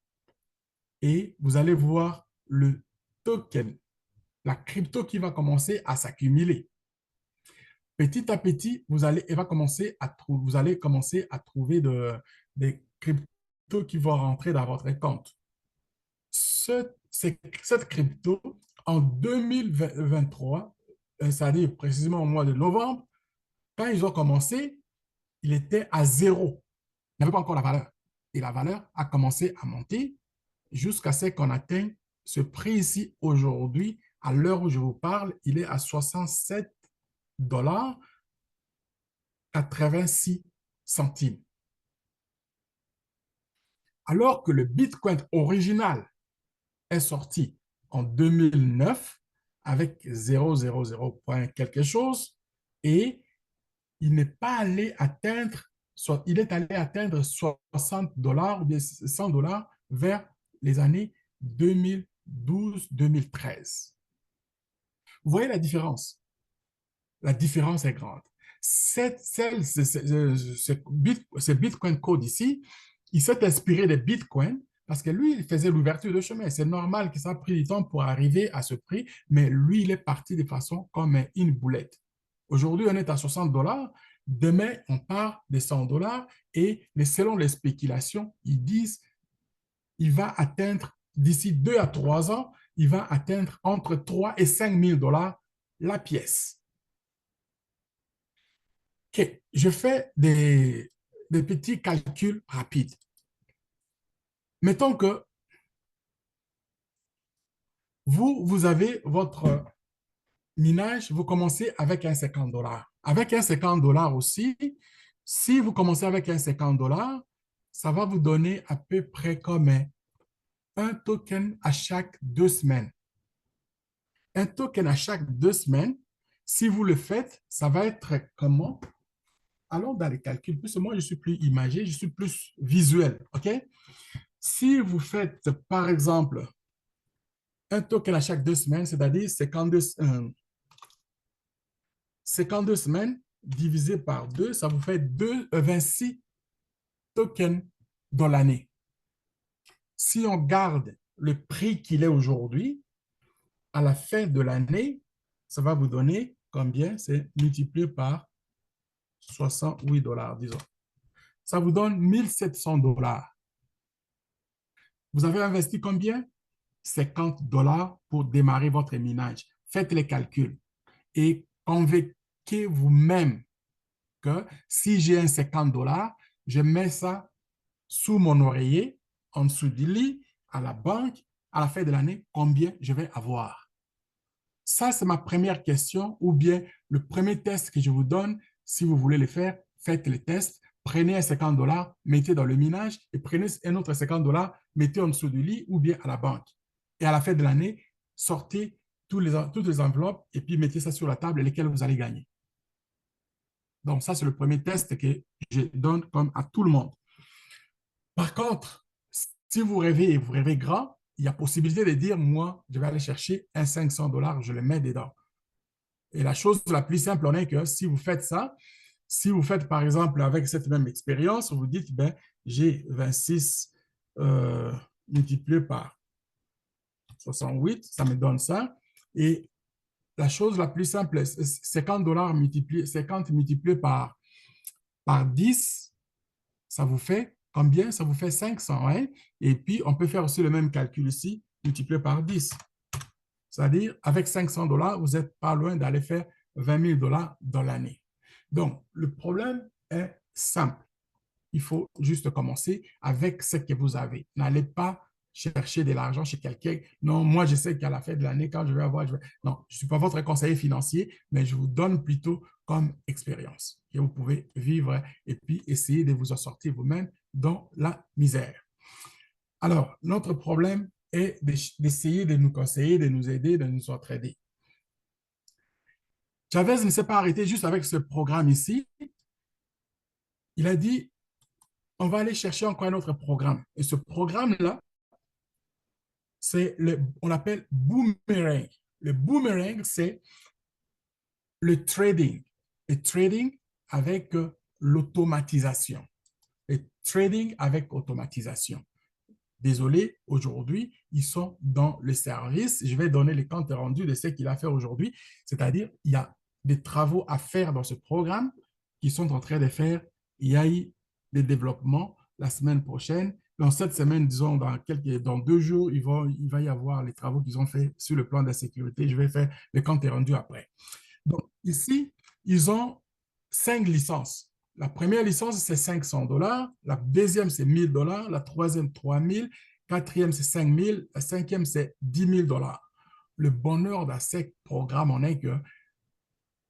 et vous allez voir le token, la crypto qui va commencer à s'accumuler. Petit à petit, vous allez commencer à trouver des cryptos qui vont rentrer dans votre compte. Cette crypto, en 2023, c'est-à-dire précisément au mois de novembre, quand ils ont commencé, il était à zéro. Il n'avait pas encore la valeur. Et la valeur a commencé à monter jusqu'à ce qu'on atteigne ce prix ici aujourd'hui. À l'heure où je vous parle, il est à 67,86 $. Alors que le Bitcoin original est sorti en 2009 avec 0,00 point quelque chose et il n'est pas allé atteindre soit il est allé atteindre 60 $ ou bien 100 $ vers les années 2012-2013. Vous voyez la différence? La différence est grande. Ce Bitcoin Code ici, il s'est inspiré de Bitcoin parce que lui, il faisait l'ouverture de chemin. C'est normal que ça a pris du temps pour arriver à ce prix, mais lui, il est parti de façon comme une boulette. Aujourd'hui, on est à 60 $. Demain, on part de 100 $ et selon les spéculations, ils disent il va atteindre d'ici 2 à 3 ans, il va atteindre entre 3 et 5 000 $ la pièce. OK, je fais des petits calculs rapides. Mettons que vous avez votre minage, vous commencez avec un 50 $. Avec un 50 $ aussi, si vous commencez avec un 50 $, ça va vous donner à peu près comme un token à chaque 2 semaines. Un token à chaque 2 semaines, si vous le faites, ça va être comment? Allons dans les calculs. Plus moi, je suis plus imagé, je suis plus visuel. OK? Si vous faites, par exemple, un token à chaque 2 semaines, c'est-à-dire 52 semaines divisé par 2, ça vous fait 26 tokens dans l'année. Si on garde le prix qu'il est aujourd'hui, à la fin de l'année, ça va vous donner combien? C'est multiplié par 68 $, disons. Ça vous donne 1700 $. Vous avez investi combien? 50 $ pour démarrer votre minage. Faites les calculs et convainquez vous-même que si j'ai un 50 $, je mets ça sous mon oreiller, en dessous du lit, à la banque, à la fin de l'année, combien je vais avoir. Ça, c'est ma première question, ou bien le premier test que je vous donne. Si vous voulez le faire, faites le test. Prenez un 50 $, mettez dans le minage et prenez un autre 50 $, mettez en dessous du lit ou bien à la banque. Et à la fin de l'année, sortez toutes les enveloppes et puis mettez ça sur la table, lesquelles vous allez gagner. Donc, ça, c'est le premier test que je donne comme à tout le monde. Par contre, si vous rêvez et vous rêvez grand, il y a possibilité de dire, moi, je vais aller chercher un 500 $, je le mets dedans. Et la chose la plus simple en est que si vous faites ça, si vous faites par exemple avec cette même expérience, vous dites, ben, j'ai 26 multiplié par 68, ça me donne ça. Et la chose la plus simple, 50 $ multiplié, 50 multiplié par 10, ça vous fait combien? Ça vous fait 500. Hein? Et puis, on peut faire aussi le même calcul ici, multiplié par 10. C'est-à-dire, avec 500 $, vous n'êtes pas loin d'aller faire 20 000 $ dans l'année. Donc, le problème est simple. Il faut juste commencer avec ce que vous avez. N'allez pas chercher de l'argent chez quelqu'un. Non, moi, je sais qu'à la fin de l'année, quand je vais avoir... Non, je ne suis pas votre conseiller financier, mais je vous donne plutôt comme expérience. Et vous pouvez vivre et puis essayer de vous en sortir vous-même dans la misère. Alors, notre problème est d'essayer de nous conseiller, de nous aider, de nous entraider. Chavez ne s'est pas arrêté juste avec ce programme ici. Il a dit, on va aller chercher encore un autre programme. Et ce programme-là, on l'appelle Boomerang. Le Boomerang, c'est le trading. Le trading avec l'automatisation. Le trading avec automatisation. Désolé, aujourd'hui, ils sont dans le service. Je vais donner les comptes rendus de ce qu'il a fait aujourd'hui. C'est-à-dire, il y a des travaux à faire dans ce programme qu'ils sont en train de faire. Il y a eu des développements la semaine prochaine. Dans cette semaine, disons, dans 2 jours, il va y avoir les travaux qu'ils ont fait sur le plan de la sécurité. Je vais faire les comptes rendus après. Donc, ici, ils ont 5 licences. La première licence, c'est 500 $. La deuxième, c'est 1 000 $. La troisième, 3 000. Quatrième, c'est 5 000. La cinquième, c'est 10 000 $. Le bonheur de ces programmes en est que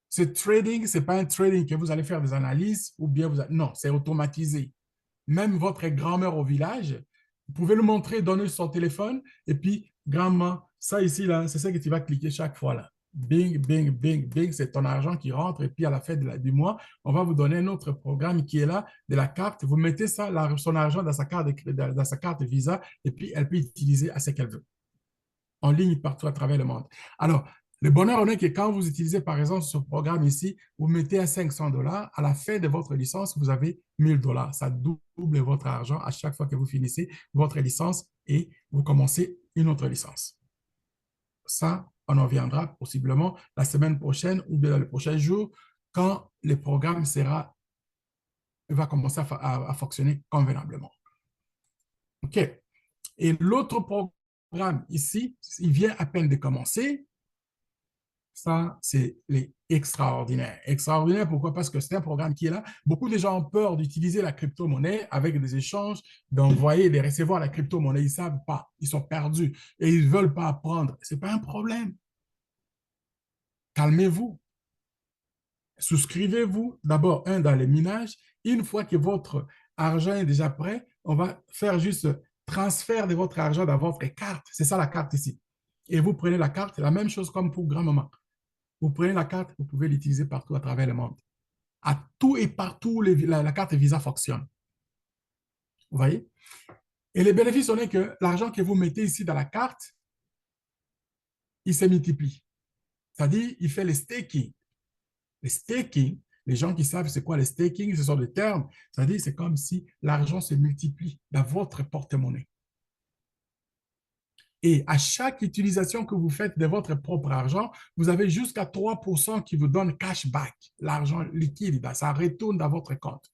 ce trading, ce n'est pas un trading que vous allez faire des analyses ou bien non, c'est automatisé. Même votre grand-mère au village, vous pouvez le montrer, donner son téléphone et puis, grand-maman, ça ici, là, c'est ça que tu vas cliquer chaque fois là. bing, bing, bing, bing, c'est ton argent qui rentre. Et puis à la fin du mois, on va vous donner un autre programme qui est là, de la carte. Vous mettez ça, son argent dans sa carte, dans sa carte Visa, et puis elle peut utiliser à ce qu'elle veut, en ligne partout à travers le monde. Alors, le bonheur en est que quand vous utilisez, par exemple, ce programme ici, vous mettez à 500 $, à la fin de votre licence, vous avez 1000 $. Ça double votre argent à chaque fois que vous finissez votre licence et vous commencez une autre licence. Ça, on en viendra possiblement la semaine prochaine ou bien dans le prochain jour quand le programme va commencer à fonctionner convenablement. OK. Et l'autre programme ici, il vient à peine de commencer. Ça, c'est les extraordinaires. Extraordinaire, pourquoi? Parce que c'est un programme qui est là. Beaucoup de gens ont peur d'utiliser la crypto-monnaie avec des échanges, d'envoyer et de recevoir la crypto-monnaie. Ils ne savent pas. Ils sont perdus et ils ne veulent pas apprendre. Ce n'est pas un problème. Calmez-vous. Souscrivez-vous d'abord, dans les minages. Une fois que votre argent est déjà prêt, on va faire juste transfert de votre argent dans votre carte. C'est ça la carte ici. Et vous prenez la carte, la même chose comme pour grand-maman. Vous prenez la carte, vous pouvez l'utiliser partout à travers le monde. À tout et partout, la carte Visa fonctionne. Vous voyez? Et les bénéfices, on est que l'argent que vous mettez ici dans la carte, il se multiplie. C'est-à-dire, il fait le staking. Le staking, les gens qui savent c'est quoi le staking, ce sont des termes. C'est-à-dire, c'est comme si l'argent se multiplie dans votre porte-monnaie. Et à chaque utilisation que vous faites de votre propre argent, vous avez jusqu'à 3% qui vous donne cashback, l'argent liquide, ça retourne dans votre compte.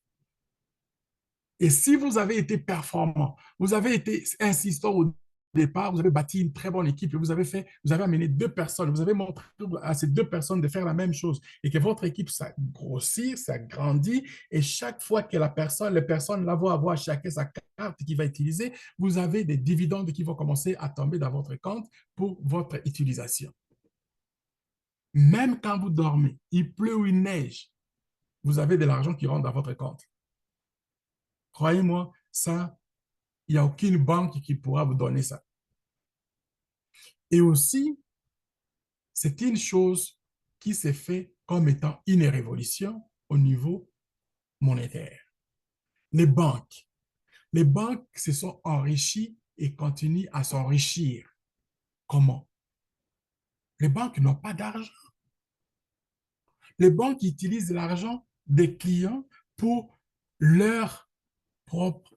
Et si vous avez été performant, vous avez été insistant au départ, vous avez bâti une très bonne équipe, vous avez amené 2 personnes, vous avez montré à ces 2 personnes de faire la même chose et que votre équipe, ça grossit, ça grandit et chaque fois que les personnes là vont avoir chacun sa carte qu'il va utiliser, vous avez des dividendes qui vont commencer à tomber dans votre compte pour votre utilisation. Même quand vous dormez, il pleut ou il neige, vous avez de l'argent qui rentre dans votre compte. Croyez-moi, ça, il n'y a aucune banque qui pourra vous donner ça. Et aussi, c'est une chose qui s'est fait comme étant une révolution au niveau monétaire. Les banques se sont enrichies et continuent à s'enrichir. Comment? Les banques n'ont pas d'argent. Les banques utilisent l'argent des clients pour leur propre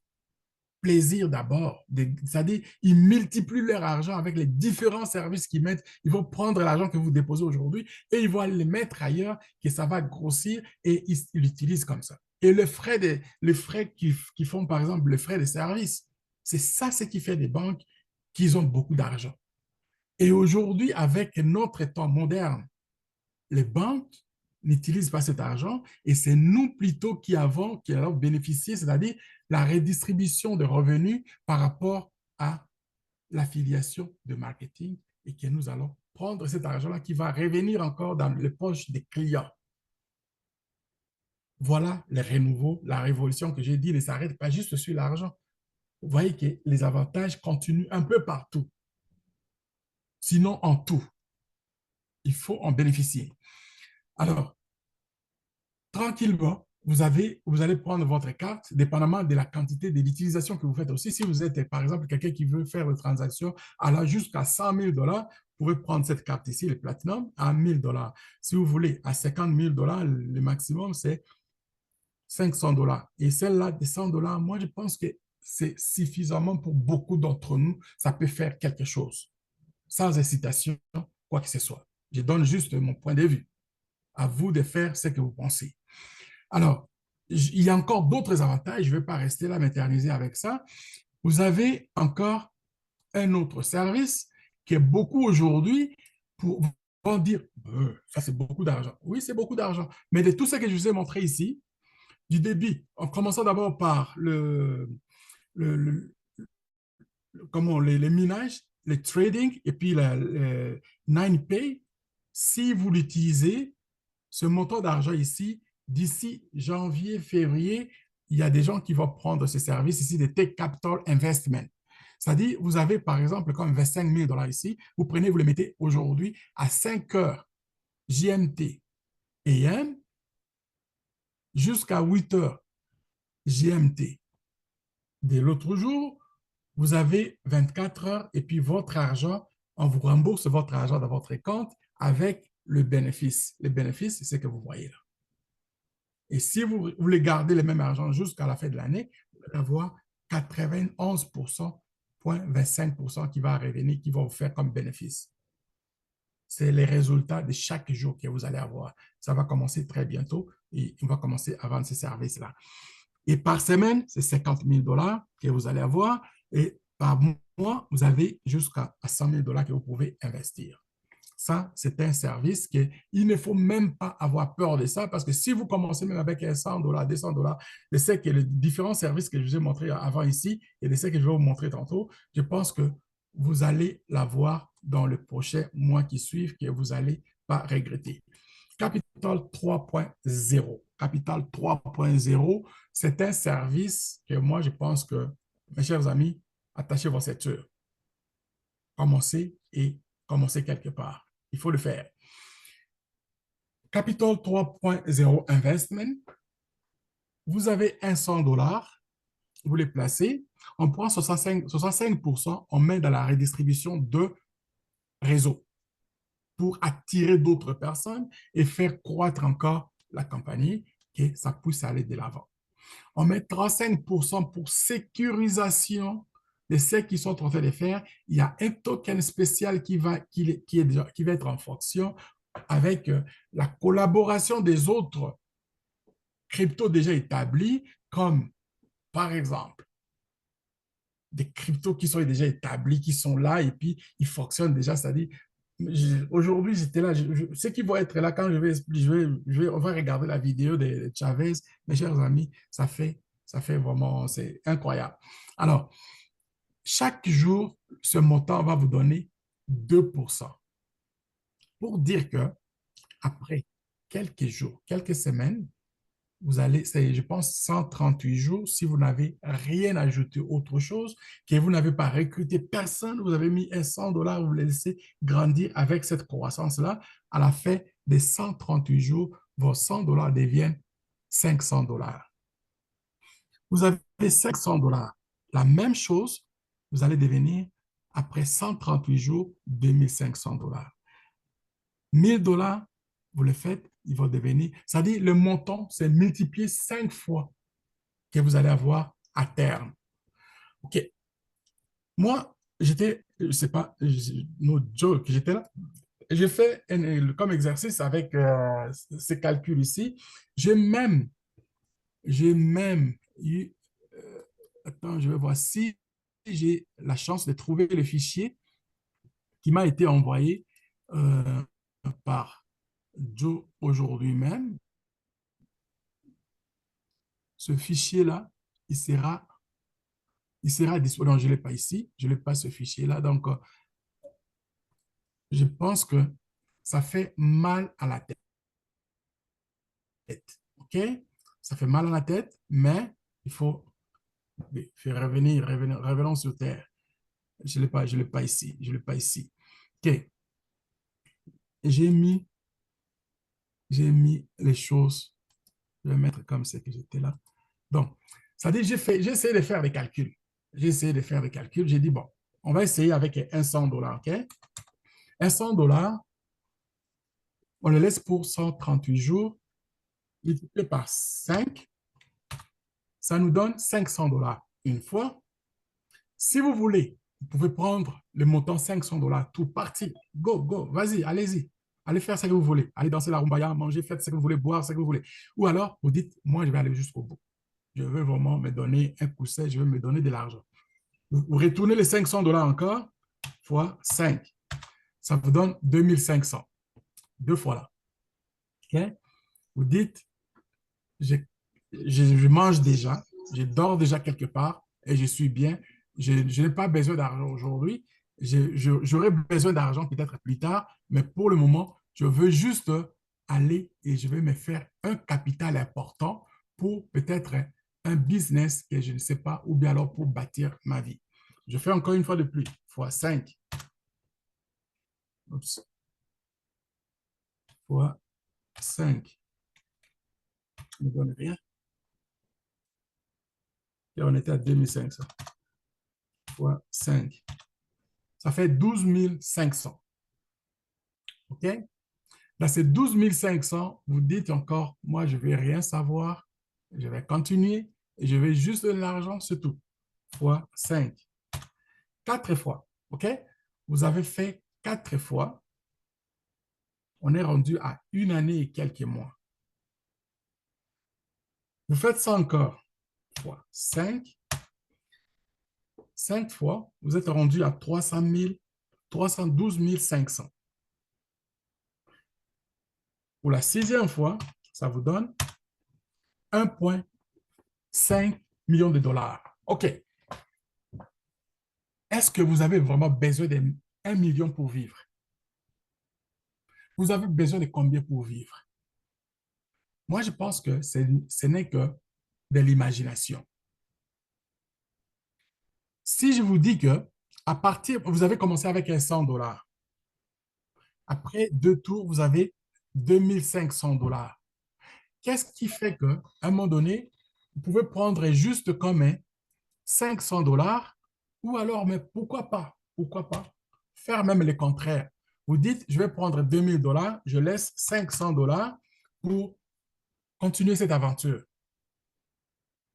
plaisir d'abord. C'est-à-dire, ils multiplient leur argent avec les différents services qu'ils mettent. Ils vont prendre l'argent que vous déposez aujourd'hui et ils vont le mettre ailleurs, que ça va grossir et ils l'utilisent comme ça. Et les frais qui font, par exemple, les frais de service, c'est ça ce qui fait des banques qu'ils ont beaucoup d'argent. Et aujourd'hui, avec notre temps moderne, les banques n'utilisent pas cet argent et c'est nous plutôt qui allons bénéficier, c'est-à-dire la redistribution de revenus par rapport à l'affiliation de marketing et que nous allons prendre cet argent-là qui va revenir encore dans les poches des clients. Voilà le renouveau, la révolution que j'ai dit ne s'arrête pas juste sur l'argent. Vous voyez que les avantages continuent un peu partout. Sinon, en tout, il faut en bénéficier. Alors, tranquillement, vous allez prendre votre carte, dépendamment de la quantité de l'utilisation que vous faites aussi. Si vous êtes, par exemple, quelqu'un qui veut faire des transactions allant jusqu'à 100 000 $, vous pouvez prendre cette carte ici, le Platinum, à 1 000 $. Si vous voulez, à 50 000 $, le maximum, c'est 500 $. Et celle-là, de 100 $, moi, je pense que c'est suffisamment pour beaucoup d'entre nous. Ça peut faire quelque chose, sans hésitation, quoi que ce soit. Je donne juste mon point de vue. À vous de faire ce que vous pensez. Alors, il y a encore d'autres avantages. Je ne vais pas rester là, m'éterniser avec ça. Vous avez encore un autre service qui est beaucoup aujourd'hui vont dire, ça c'est beaucoup d'argent. Oui, c'est beaucoup d'argent. Mais de tout ce que je vous ai montré ici, du débit, en commençant d'abord par les minages, le trading et puis le 9Pay, si vous l'utilisez, ce montant d'argent ici, d'ici janvier, février, il y a des gens qui vont prendre ce service ici de Tech Capital Investment. C'est-à-dire, vous avez par exemple comme 25 000 $ ici, vous prenez, vous le mettez aujourd'hui à 5 heures GMT AM jusqu'à 8 heures GMT de l'autre jour, vous avez 24 heures et puis votre argent, on vous rembourse votre argent dans votre compte avec le bénéfice. Le bénéfice, c'est ce que vous voyez là. Et si vous voulez garder le même argent jusqu'à la fin de l'année, vous allez avoir 91,25% qui va revenir, qui va vous faire comme bénéfice. C'est les résultats de chaque jour que vous allez avoir. Ça va commencer très bientôt et on va commencer à vendre ces services-là. Et par semaine, c'est 50 000 $ que vous allez avoir. Et par mois, vous avez jusqu'à 100 000 $ que vous pouvez investir. Ça, c'est un service qu'il ne faut même pas avoir peur de ça parce que si vous commencez même avec 100 $, 200 $, je sais que les différents services que je vous ai montrés avant ici et de ceux que je vais vous montrer tantôt, je pense que vous allez l'avoir dans le prochain mois qui suivent que vous n'allez pas regretter. Capital 3.0. Capital 3.0, c'est un service que moi, je pense que, mes chers amis, attachez vos ceintures. Commencez et commencez quelque part. Il faut le faire. Capital 3.0 Investment, vous avez 100 $, vous les placez, on prend 65%, on met dans la redistribution de réseau pour attirer d'autres personnes et faire croître encore la compagnie, que ça puisse aller de l'avant. On met 35% pour sécurisation de ce qu'ils sont en train de faire. Il y a un token spécial qui va être en fonction avec la collaboration des autres cryptos déjà établis, comme par exemple des cryptos qui sont déjà établis, qui sont là et puis ils fonctionnent déjà. C'est-à-dire, aujourd'hui, j'étais là. Ceux qui vont être là quand on va regarder la vidéo de Chavez, mes chers amis, ça fait vraiment, c'est incroyable. Alors, chaque jour, ce montant va vous donner 2%. Pour dire que après quelques jours, quelques semaines, vous allez, c'est, je pense, 138 jours, si vous n'avez rien ajouté autre chose, que vous n'avez pas recruté personne, vous avez mis 100 $, vous les laissez grandir avec cette croissance-là, à la fin des 138 jours, vos 100 $ deviennent 500 $. Vous avez 500 $. La même chose, vous allez devenir, après 138 jours, 2500 $. 1000 $, vous le faites, il va devenir, c'est-à-dire le montant, c'est multiplié 5 fois que vous allez avoir à terme. OK. Moi, j'étais, je sais pas, no joke, j'étais là. J'ai fait comme exercice avec ces calculs ici. J'ai même eu, attends, je vais voir si j'ai la chance de trouver le fichier qui m'a été envoyé euh, par Joe aujourd'hui même. Ce fichier-là, il sera disponible. Non, je ne l'ai pas ici, je n'ai pas ce fichier-là. Donc, je pense que ça fait mal à la tête. OK? Ça fait mal à la tête, mais il faut faire revenons sur terre. Je ne l'ai pas ici, je ne l'ai pas ici. OK. J'ai mis les choses, je vais mettre comme c'est que j'étais là. Donc, ça dit, j'ai essayé de faire des calculs. J'ai essayé de faire des calculs. J'ai dit, bon, on va essayer avec 100 $, OK? 100 $, on le laisse pour 138 jours, multiplié par 5, ça nous donne 500 $ une fois. Si vous voulez, vous pouvez prendre le montant 500 $, tout parti. Go, go, vas-y, allez-y. Allez faire ce que vous voulez. Allez danser la rumbaya, manger, faites ce que vous voulez, boire ce que vous voulez. Ou alors, vous dites, moi, je vais aller jusqu'au bout. Je veux vraiment me donner un coup sec, je veux me donner de l'argent. Vous retournez les 500 $ encore, fois 5. Ça vous donne 2500. Deux fois là. Okay? Vous dites, je mange déjà, je dors déjà quelque part et je suis bien. Je n'ai pas besoin d'argent aujourd'hui. J'aurai besoin d'argent peut-être plus tard, mais pour le moment, je veux juste aller et je vais me faire un capital important pour peut-être un business que je ne sais pas, ou bien alors pour bâtir ma vie. Je fais encore une fois de plus, fois 5. Oups. fois 5 ne donne rien. Et on était à 2500 fois 5. Ça fait 12 500. OK? Dans ces 12 500, vous dites encore, moi, je ne vais rien savoir. Je vais continuer et je vais juste de l'argent, c'est tout. Fois 5. 4 fois. OK? Vous avez fait 4 fois. On est rendu à 1 année et quelques mois. Vous faites ça encore. Fois 5. 5 fois, vous êtes rendu à 312 500. Pour la 6e fois, ça vous donne 1,5 million de dollars. OK. Est-ce que vous avez vraiment besoin de 1 million pour vivre? Vous avez besoin de combien pour vivre? Moi, je pense que ce n'est que de l'imagination. Si je vous dis que vous avez commencé avec 100 dollars. Après 2 tours, vous avez 2500 dollars. Qu'est-ce qui fait qu'à un moment donné, vous pouvez prendre juste comme 500 dollars ou alors, mais pourquoi pas? Pourquoi pas? Faire même le contraire. Vous dites, je vais prendre 2000 dollars, je laisse 500 dollars pour continuer cette aventure.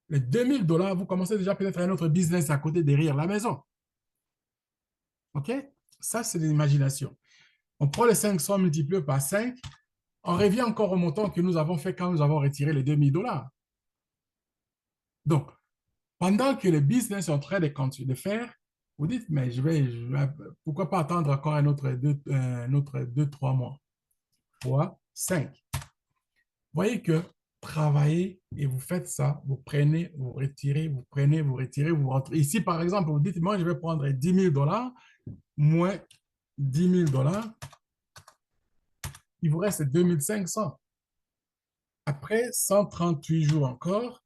Les 2000 dollars, vous commencez déjà peut-être un autre business à côté derrière la maison. OK? Ça, c'est l'imagination. On prend les 500 multiplié par 5, on revient encore au montant que nous avons fait quand nous avons retiré les 2000 dollars. Donc, pendant que le business est en train de continuer de faire, vous dites, mais pourquoi pas attendre encore un autre 2, 3 mois? Fois 5. Vous voyez que travaillez et vous faites ça, vous prenez, vous retirez, vous prenez, vous retirez, vous rentrez. Ici, par exemple, vous dites, moi, je vais prendre 10 000 dollars, moins 10 000 dollars, il vous reste 2 500. Après 138 jours encore,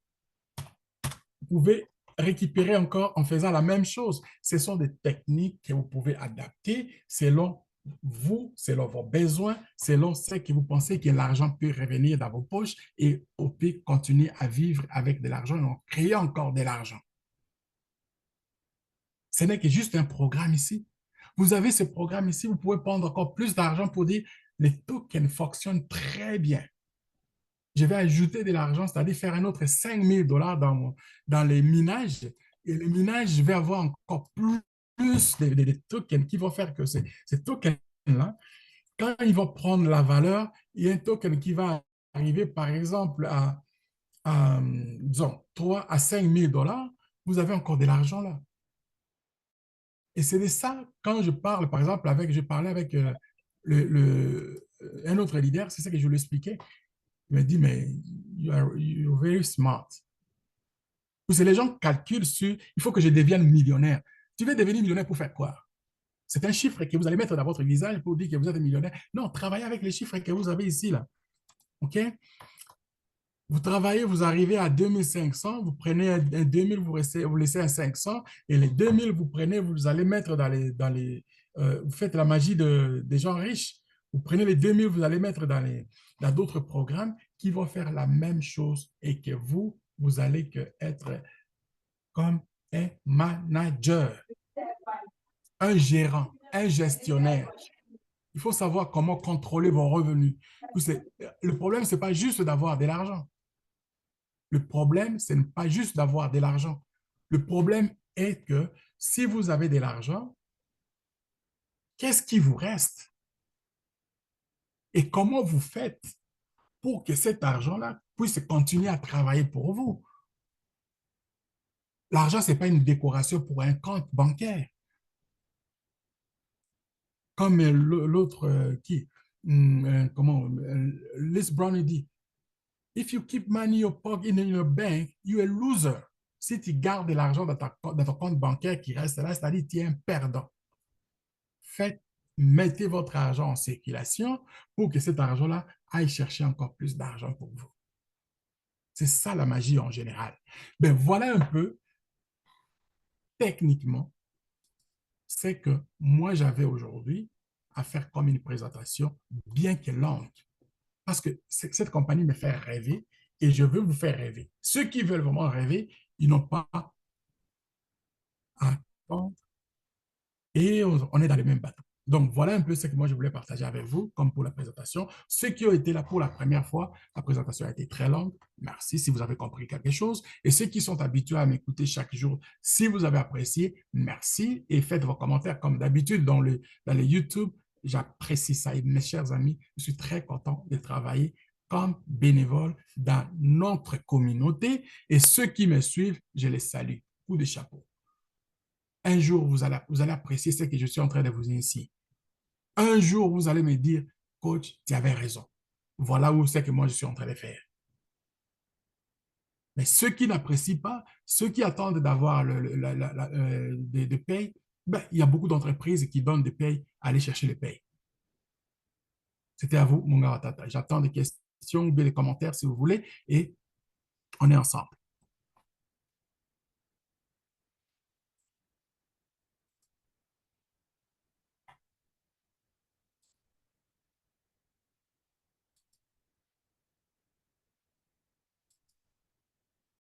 vous pouvez récupérer encore en faisant la même chose. Ce sont des techniques que vous pouvez adapter selon vous, selon vos besoins, selon ce que vous pensez que l'argent peut revenir dans vos poches et vous pouvez continuer à vivre avec de l'argent et en créer encore de l'argent. Ce n'est que juste un programme ici. Vous avez ce programme ici, vous pouvez prendre encore plus d'argent pour dire les tokens fonctionnent très bien. Je vais ajouter de l'argent, c'est-à-dire faire un autre 5 000 dollars dans les minages. Et les minages, je vais avoir encore plus de tokens qui vont faire que ces tokens-là, quand ils vont prendre la valeur, il y a un token qui va arriver, par exemple, disons, 3 à 5 000 dollars, vous avez encore de l'argent là. Et c'est de ça, quand je parle, par exemple, je parlais avec un autre leader, c'est ça que je lui expliquais. Il m'a dit, mais you're very smart. Parce que les gens calculent sur, il faut que je devienne millionnaire. Tu veux devenir millionnaire pour faire quoi? C'est un chiffre que vous allez mettre dans votre visage pour dire que vous êtes millionnaire. Non, travaillez avec les chiffres que vous avez ici, là. OK? Vous travaillez, vous arrivez à 2500, vous prenez un 2000, vous laissez un 500, et les 2000, vous prenez, vous allez mettre vous faites la magie des gens riches. Vous prenez les 2000, vous allez mettre dans d'autres programmes qui vont faire la même chose et que vous allez être comme un manager, un gérant, un gestionnaire. Il faut savoir comment contrôler vos revenus. Le problème, ce n'est pas juste d'avoir de l'argent. Le problème, ce n'est pas juste d'avoir de l'argent. Le problème est que si vous avez de l'argent, qu'est-ce qui vous reste? Et comment vous faites pour que cet argent-là puisse continuer à travailler pour vous? L'argent, ce n'est pas une décoration pour un compte bancaire. Comme l'autre Les Brown dit, if you keep money in your bank, you're a loser. Si tu gardes de l'argent dans ton compte bancaire qui reste là, c'est-à-dire que tu es un perdant. Mettez votre argent en circulation pour que cet argent-là aille chercher encore plus d'argent pour vous. C'est ça la magie en général. Ben voilà un peu, techniquement, c'est que moi j'avais aujourd'hui à faire comme une présentation bien que longue. parce que cette compagnie me fait rêver et je veux vous faire rêver. Ceux qui veulent vraiment rêver, ils n'ont pas à attendre et on est dans le même bateau. Donc, voilà un peu ce que moi, je voulais partager avec vous, comme pour la présentation. Ceux qui ont été là pour la première fois, la présentation a été très longue. Merci si vous avez compris quelque chose. Et ceux qui sont habitués à m'écouter chaque jour, si vous avez apprécié, merci et faites vos commentaires comme d'habitude dans les YouTube. J'apprécie ça. Et mes chers amis, je suis très content de travailler comme bénévole dans notre communauté. Et ceux qui me suivent, je les salue. Coup de chapeau. Un jour, vous allez apprécier ce que je suis en train de vous initier. Un jour, vous allez me dire, coach, tu avais raison. Voilà où c'est que moi, je suis en train de faire. Mais ceux qui n'apprécient pas, ceux qui attendent d'avoir des payes, ben, il y a beaucoup d'entreprises qui donnent des payes, allez chercher les payes. C'était à vous, mon gars. J'attends des questions ou bien des commentaires si vous voulez et on est ensemble.